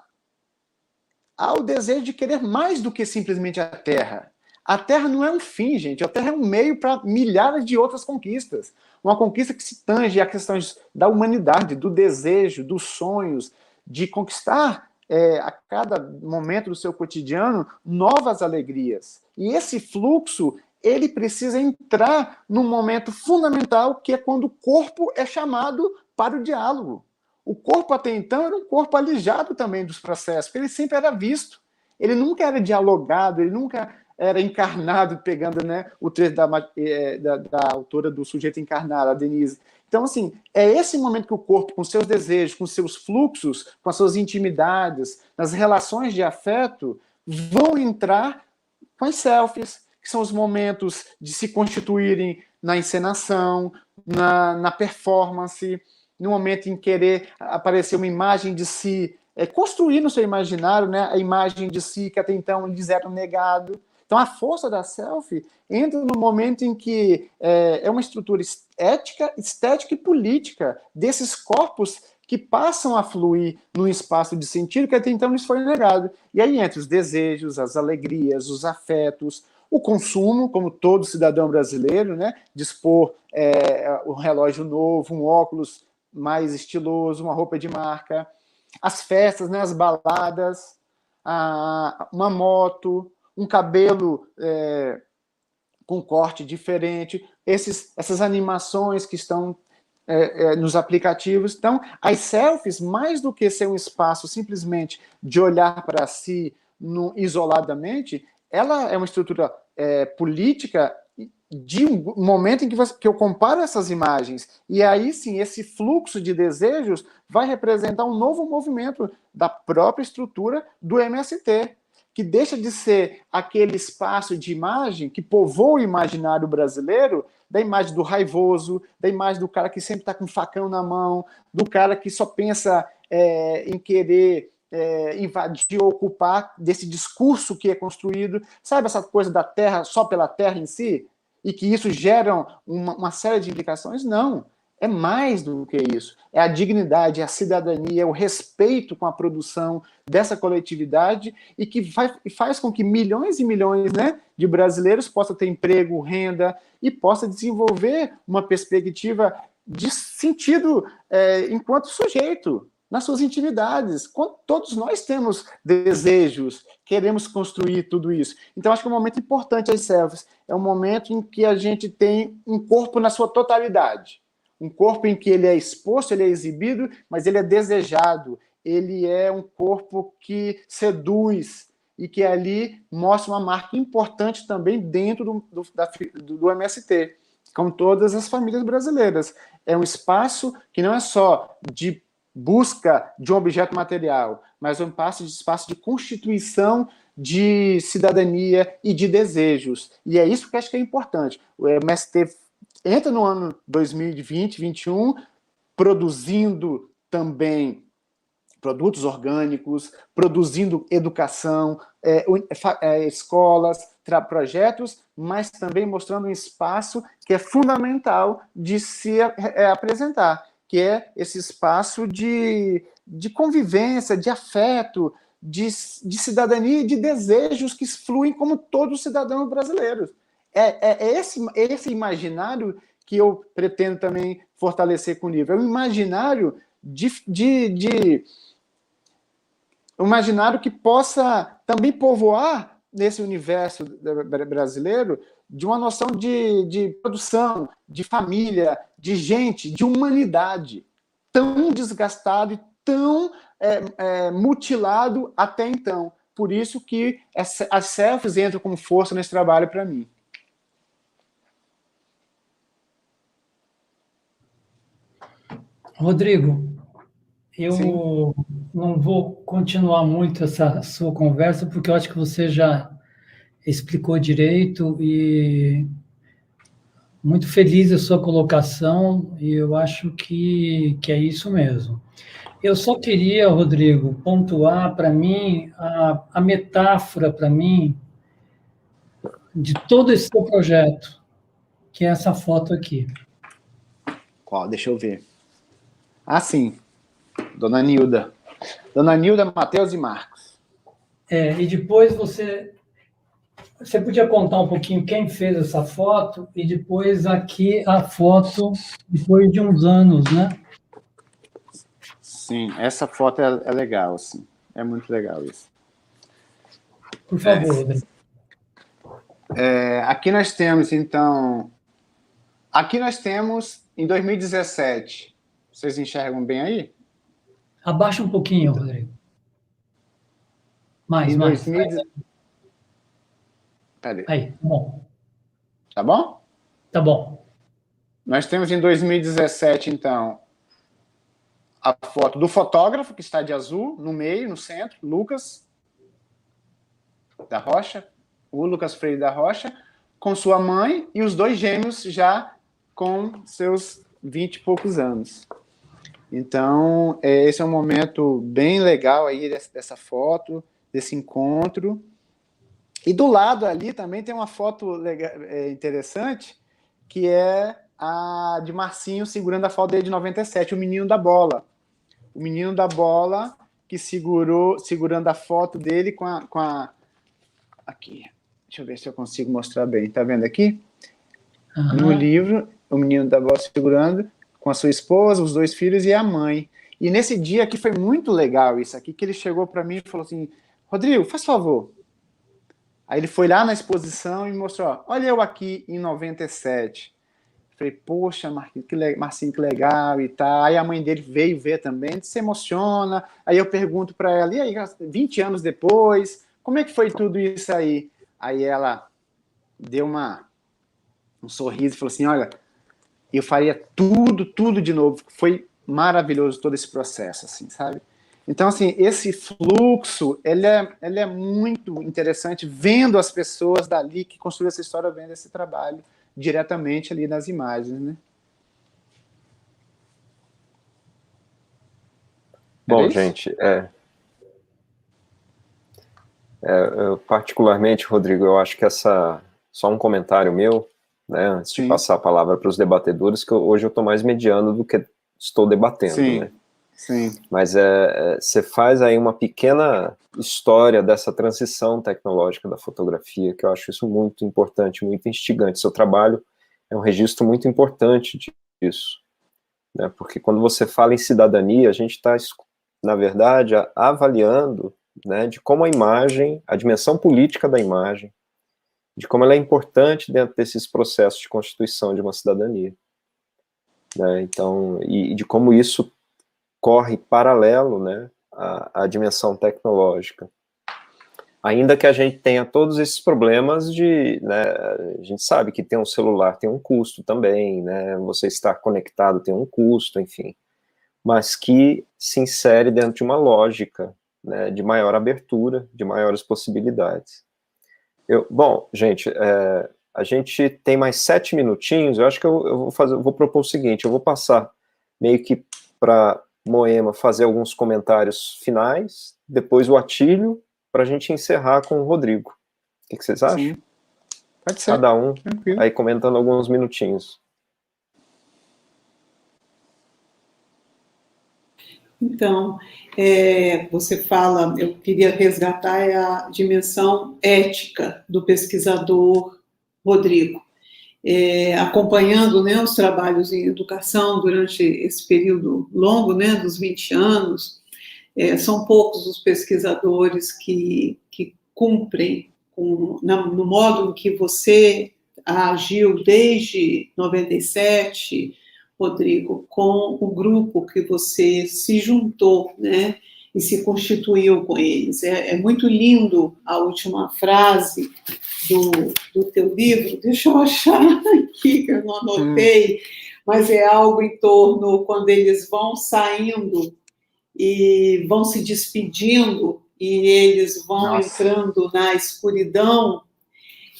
o desejo de querer mais do que simplesmente a terra. A terra não é um fim, gente. A terra é um meio para milhares de outras conquistas. Uma conquista que se tange a questões da humanidade, do desejo, dos sonhos, de conquistar a cada momento do seu cotidiano novas alegrias. E esse fluxo, ele precisa entrar num momento fundamental, que é quando o corpo é chamado para o diálogo. O corpo até então era um corpo alijado também dos processos, porque ele sempre era visto. Ele nunca era dialogado, ele nunca era encarnado, pegando, né, o trecho da autora do Sujeito Encarnado, a Denise. Então, assim, é esse momento que o corpo, com seus desejos, com seus fluxos, com as suas intimidades, nas relações de afeto, vão entrar com as selfies, que são os momentos de se constituírem na encenação, na performance, no momento em querer aparecer uma imagem de si, construir no seu imaginário, né, a imagem de si que até então lhes era negado. Então, a força da selfie entra no momento em que é uma estrutura ética, estética e política desses corpos que passam a fluir num espaço de sentido que até então lhes foi negado. E aí entra os desejos, as alegrias, os afetos, o consumo, como todo cidadão brasileiro, né? Dispor um relógio novo, um óculos mais estiloso, uma roupa de marca, as festas, né? As baladas, uma moto, um cabelo com corte diferente, essas animações que estão nos aplicativos. Então, as selfies, mais do que ser um espaço simplesmente de olhar para si isoladamente, ela é uma estrutura política de um momento em que eu comparo essas imagens. E aí sim, esse fluxo de desejos vai representar um novo movimento da própria estrutura do MST, que deixa de ser aquele espaço de imagem que povoa o imaginário brasileiro, da imagem do raivoso, da imagem do cara que sempre está com um facão na mão, do cara que só pensa em querer invadir ou ocupar, desse discurso que é construído. Sabe essa coisa da terra só pela terra em si? E que isso gera uma série de implicações? Não. É mais do que isso. É a dignidade, é a cidadania, é o respeito com a produção dessa coletividade e que faz com que milhões e milhões, né, de brasileiros possam ter emprego, renda e possam desenvolver uma perspectiva de sentido enquanto sujeito, nas suas intimidades. Todos nós temos desejos, queremos construir tudo isso. Então, acho que é um momento importante as selfies. É um momento em que a gente tem um corpo na sua totalidade. Um corpo em que ele é exposto, ele é exibido, mas ele é desejado. Ele é um corpo que seduz e que ali mostra uma marca importante também dentro do MST, como todas as famílias brasileiras. É um espaço que não é só de busca de um objeto material, mas um espaço de constituição de cidadania e de desejos. E é isso que eu acho que é importante. O MST entra no ano 2020, 2021, produzindo também produtos orgânicos, produzindo educação, escolas, projetos, mas também mostrando um espaço que é fundamental de se apresentar, que é esse espaço de convivência, de afeto, de cidadania e de desejos que fluem como todos os cidadãos brasileiros. É esse imaginário que eu pretendo também fortalecer com o livro. É um imaginário um imaginário que possa também povoar nesse universo brasileiro de uma noção de produção, de família, de gente, de humanidade, tão desgastado e tão mutilado até então. Por isso que as selfies entram como força nesse trabalho para mim. Rodrigo, eu não vou continuar muito essa sua conversa, porque eu acho que você já explicou direito e muito feliz a sua colocação, e eu acho que é isso mesmo. Eu só queria, Rodrigo, pontuar para mim a metáfora para mim de todo esse seu projeto, que é essa foto aqui. Qual? Deixa eu ver. Ah, sim. Dona Nilda. Dona Nilda, Matheus e Marcos. E depois você podia contar um pouquinho quem fez essa foto e depois aqui a foto depois de uns anos, né? Sim, essa foto é legal, assim. É muito legal isso. Por favor, Rodrigo. Aqui nós temos, então... Aqui nós temos, em 2017. Vocês enxergam bem aí? Abaixa um pouquinho, Rodrigo. Mais. Peraí. Aí, tá bom. Tá bom? Tá bom. Nós temos em 2017, então, a foto do fotógrafo, que está de azul, no meio, no centro, Lucas da Rocha, o Lucas Freire da Rocha, com sua mãe e os dois gêmeos já com seus 20 e poucos anos. Então, esse é um momento bem legal aí dessa foto, desse encontro. E do lado ali também tem uma foto interessante, que é a de Marcinho segurando a foto dele de 97, o menino da bola. O menino da bola que segurando a foto dele com a... Aqui, deixa eu ver se eu consigo mostrar bem. Tá vendo aqui? Uhum. No livro, o menino da bola segurando com a sua esposa, os dois filhos e a mãe. E nesse dia aqui foi muito legal isso aqui, que ele chegou para mim e falou assim, Rodrigo, faz favor. Aí ele foi lá na exposição e mostrou, ó, olha eu aqui em 97. Falei, poxa, Marcinho, que legal e tal. Aí a mãe dele veio ver também, se emociona. Aí eu pergunto para ela, e aí, 20 anos depois, como é que foi tudo isso aí? Aí ela deu uma um sorriso e falou assim, olha, eu faria tudo de novo. Foi maravilhoso todo esse processo, assim, sabe? Então, assim, esse fluxo, ele é muito interessante, vendo as pessoas dali que construíram essa história, vendo esse trabalho diretamente ali nas imagens, né? Bom, gente, eu particularmente, Rodrigo, eu acho que só um comentário meu, né, antes de passar a palavra para os debatedores, que hoje eu estou mais mediando do que estou debatendo, né? Sim. Mas você faz aí uma pequena história dessa transição tecnológica da fotografia, que eu acho isso muito importante, muito instigante. Seu trabalho é um registro muito importante disso, né? Porque quando você fala em cidadania, a gente está, na verdade, avaliando, né, de como a imagem, a dimensão política da imagem, de como ela é importante dentro desses processos de constituição de uma cidadania, né? Então, e de como isso corre paralelo, né, à dimensão tecnológica. Ainda que a gente tenha todos esses problemas né, a gente sabe que ter um celular tem um custo também, né, você estar conectado tem um custo, enfim, mas que se insere dentro de uma lógica, né, de maior abertura, de maiores possibilidades. Bom, gente, a gente tem mais 7 minutinhos, eu acho que eu vou propor o seguinte, eu vou passar meio que para Moema fazer alguns comentários finais, depois o Atílio, para a gente encerrar com o Rodrigo. O que vocês acham? Sim. Pode ser. Cada um Tranquilo. aí comentando alguns minutinhos. Então, você fala, eu queria resgatar a dimensão ética do pesquisador Rodrigo. Acompanhando, né, os trabalhos em educação durante esse período longo, né, dos 20 anos, são poucos os pesquisadores que cumprem no modo em que você agiu desde 97, Rodrigo, com o grupo que você se juntou, né, e se constituiu com eles. É muito lindo a última frase do teu livro, deixa eu achar aqui, que eu não anotei, mas é algo em torno, quando eles vão saindo e vão se despedindo, e eles vão entrando na escuridão,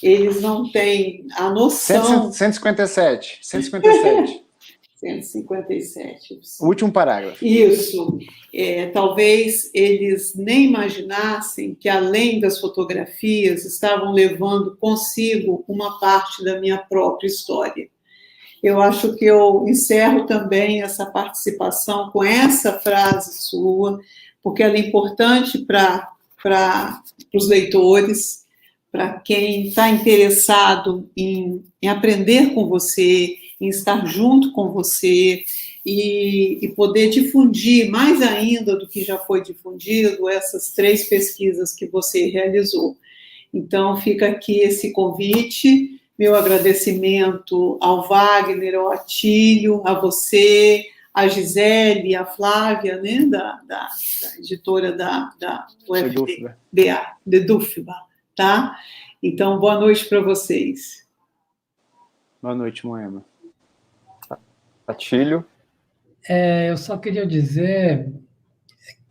eles não têm a noção... 157. 157. O último parágrafo. Isso. Talvez eles nem imaginassem que, além das fotografias, estavam levando consigo uma parte da minha própria história. Eu acho que eu encerro também essa participação com essa frase sua, porque ela é importante para os leitores, para quem está interessado em aprender com você, em estar junto com você e poder difundir mais ainda do que já foi difundido essas 3 pesquisas que você realizou. Então, fica aqui esse convite, meu agradecimento ao Wagner, ao Atílio, a você, a Gisele, a Flávia, né, da editora da UFBA, de Dufba, tá? Então, boa noite para vocês. Boa noite, Moema. Atílio? Eu só queria dizer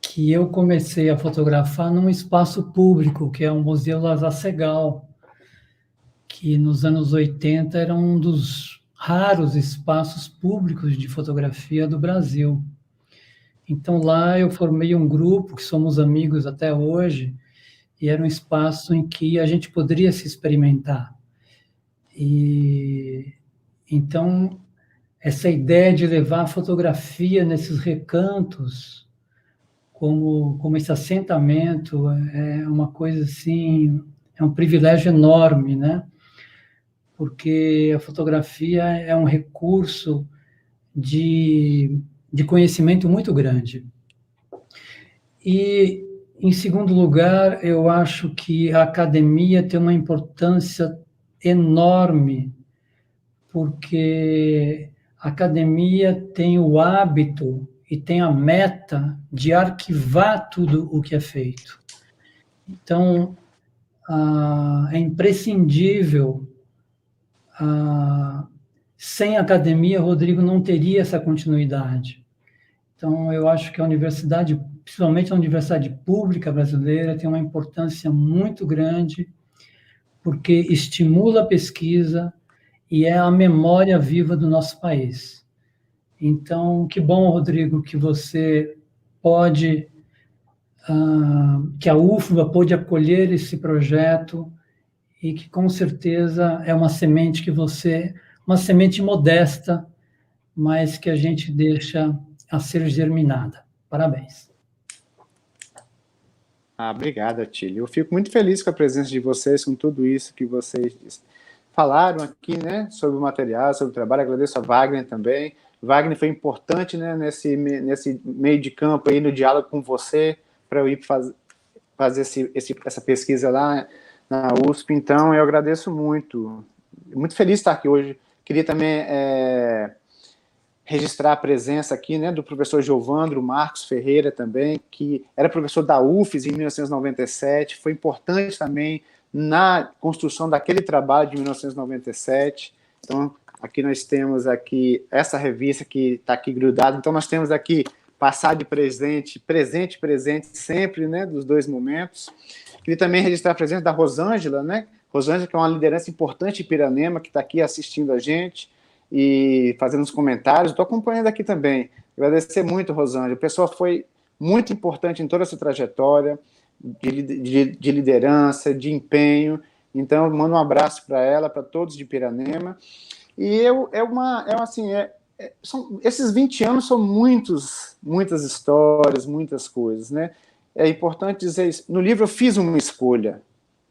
que eu comecei a fotografar num espaço público, que é o Museu Lazar Segal, que nos anos 80 era um dos raros espaços públicos de fotografia do Brasil. Então, lá eu formei um grupo, que somos amigos até hoje, e era um espaço em que a gente poderia se experimentar. E então, essa ideia de levar a fotografia nesses recantos, como esse assentamento, é uma coisa assim, é um privilégio enorme, né? Porque a fotografia é um recurso de conhecimento muito grande. E, em segundo lugar, eu acho que a academia tem uma importância enorme, porque a academia tem o hábito e tem a meta de arquivar tudo o que é feito. Então, é imprescindível sem academia, Rodrigo não teria essa continuidade. Então, eu acho que a universidade, principalmente a universidade pública brasileira, tem uma importância muito grande, porque estimula a pesquisa e é a memória viva do nosso país. Então, que bom, Rodrigo, que você pode, que a UFBA pôde acolher esse projeto e que, com certeza, é uma semente uma semente modesta, mas que a gente deixa a ser germinada. Parabéns. Obrigado, Atílio. Eu fico muito feliz com a presença de vocês, com tudo isso que vocês falaram aqui, né, sobre o material, sobre o trabalho. Agradeço a Wagner também. Wagner foi importante, né, nesse meio de campo aí, no diálogo com você, para eu ir fazer essa pesquisa lá na USP. Então, eu agradeço muito. Muito feliz de estar aqui hoje. Queria também registrar a presença aqui, né, do professor Giovandro Marcos Ferreira também, que era professor da UFES em 1997, foi importante também na construção daquele trabalho de 1997. Então, aqui nós temos aqui essa revista que está aqui grudada. Então, nós temos aqui passado e presente sempre, né, dos dois momentos. Queria também registrar a presença da Rosângela, né? Rosângela, que é uma liderança importante em Piranema, que está aqui assistindo a gente e fazendo os comentários. Estou acompanhando aqui também. Agradecer muito, Rosângela. A pessoa foi muito importante em toda essa trajetória de liderança, de empenho. Então, eu mando um abraço para ela, para todos de Piranema. E esses 20 anos são muitas histórias, muitas coisas, né? É importante dizer isso. No livro eu fiz uma escolha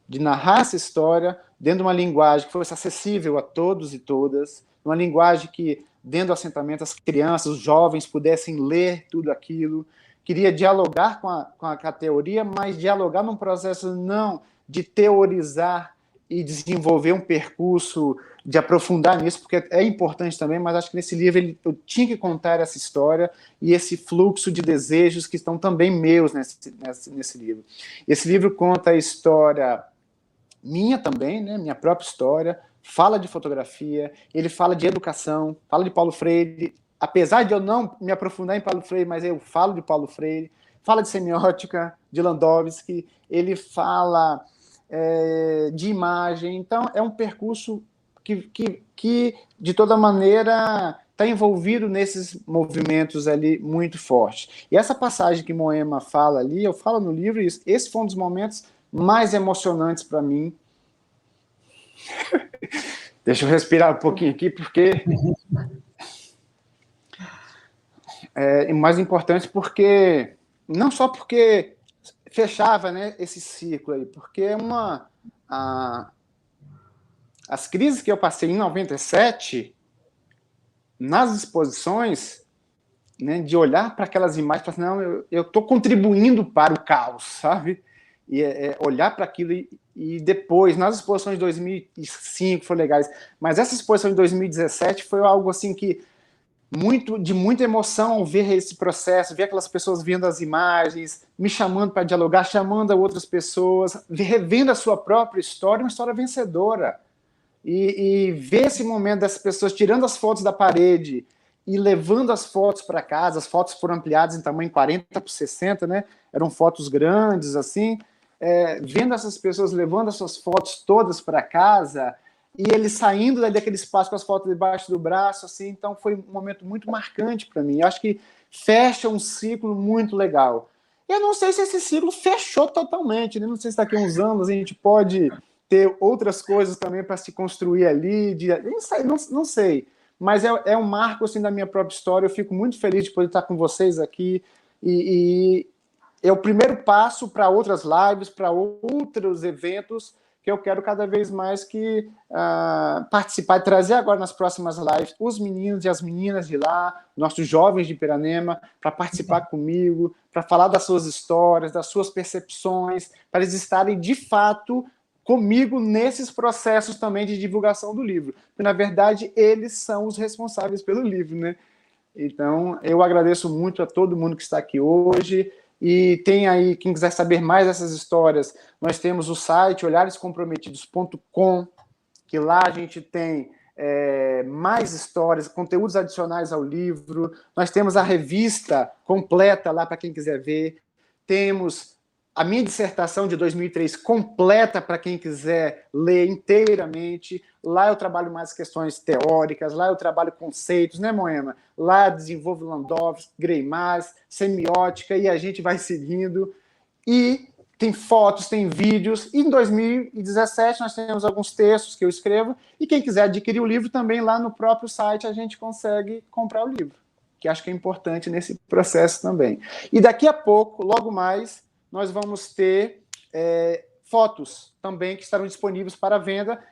de narrar essa história dentro de uma linguagem que fosse acessível a todos e todas, uma linguagem que, dentro do assentamento, as crianças, os jovens pudessem ler tudo aquilo. Queria dialogar com a teoria, mas dialogar num processo não de teorizar e desenvolver um percurso de aprofundar nisso, porque é importante também, mas acho que nesse livro eu tinha que contar essa história e esse fluxo de desejos que estão também meus nesse livro. Esse livro conta a história minha também, né, minha própria história, fala de fotografia, ele fala de educação, fala de Paulo Freire, apesar de eu não me aprofundar em Paulo Freire, mas eu falo de Paulo Freire, fala de semiótica, de Landowski, ele fala de imagem. Então, é um percurso que de toda maneira, está envolvido nesses movimentos ali muito fortes. E essa passagem que Moema fala ali, eu falo no livro isso, esse foi um dos momentos mais emocionantes para mim. Deixa eu respirar um pouquinho aqui, porque é mais importante porque, não só porque fechava, né, esse ciclo aí, porque as crises que eu passei em 97, nas exposições, né, de olhar para aquelas imagens e falar assim, não, eu estou contribuindo para o caos, sabe? E olhar para aquilo e depois, nas exposições de 2005 foram legais, mas essa exposição de 2017 foi algo assim que de muita emoção ver esse processo, ver aquelas pessoas vendo as imagens, me chamando para dialogar, chamando outras pessoas, revendo a sua própria história, uma história vencedora. E ver esse momento dessas pessoas tirando as fotos da parede e levando as fotos para casa. As fotos foram ampliadas em tamanho 40x60, né? Eram fotos grandes, assim. Vendo essas pessoas levando as suas fotos todas para casa e eles saindo daquele espaço com as fotos debaixo do braço, assim. Então foi um momento muito marcante para mim. Eu acho que fecha um ciclo muito legal. Eu não sei se esse ciclo fechou totalmente, né? Não sei se daqui a uns anos a gente pode ter outras coisas também para se construir ali, não sei, mas é um marco assim da minha própria história. Eu fico muito feliz de poder estar com vocês aqui e é o primeiro passo para outras lives, para outros eventos que eu quero cada vez mais que participar e trazer agora nas próximas lives os meninos e as meninas de lá, nossos jovens de Piranema, para participar comigo, para falar das suas histórias, das suas percepções, para eles estarem de fato comigo nesses processos também de divulgação do livro. Porque, na verdade, eles são os responsáveis pelo livro, né? Então, eu agradeço muito a todo mundo que está aqui hoje. E tem aí, quem quiser saber mais dessas histórias, nós temos o site olharescomprometidos.com, que lá a gente tem mais histórias, conteúdos adicionais ao livro. Nós temos a revista completa lá para quem quiser ver. Temos a minha dissertação de 2003 completa para quem quiser ler inteiramente. Lá eu trabalho mais questões teóricas, lá eu trabalho conceitos, né, Moema? Lá eu desenvolvo Landowski, Greimas, semiótica, e a gente vai seguindo. E tem fotos, tem vídeos. E em 2017 nós temos alguns textos que eu escrevo, e quem quiser adquirir o livro também lá no próprio site a gente consegue comprar o livro, que acho que é importante nesse processo também. E daqui a pouco, logo mais, nós vamos ter fotos também que estarão disponíveis para venda,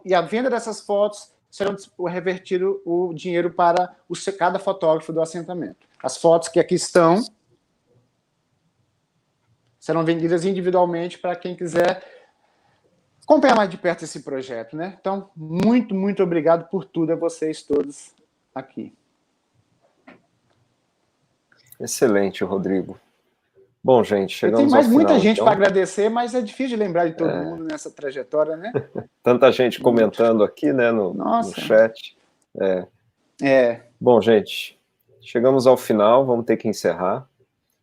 e a venda dessas fotos serão revertido o dinheiro para cada fotógrafo do assentamento. As fotos que aqui estão serão vendidas individualmente para quem quiser acompanhar mais de perto esse projeto, né? Então, muito, muito obrigado por tudo a vocês todos aqui. Excelente, Rodrigo. Bom, gente, chegamos Tem mais ao muita final, gente então. para agradecer, mas é difícil de lembrar de todo mundo nessa trajetória, né? Tanta gente comentando aqui, né, no chat. Bom, gente, chegamos ao final, vamos ter que encerrar.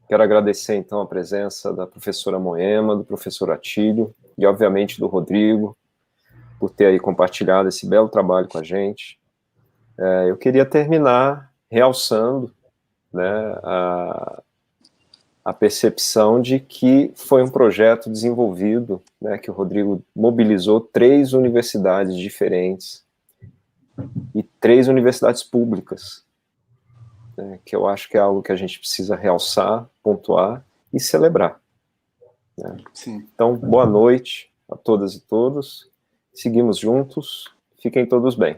Quero agradecer, então, a presença da professora Moema, do professor Atílio e, obviamente, do Rodrigo, por ter aí compartilhado esse belo trabalho com a gente. Eu queria terminar realçando, né, a percepção de que foi um projeto desenvolvido, né, que o Rodrigo mobilizou 3 universidades diferentes e 3 universidades públicas, né, que eu acho que é algo que a gente precisa realçar, pontuar e celebrar. Né? Sim. Então, boa noite a todas e todos, seguimos juntos, fiquem todos bem.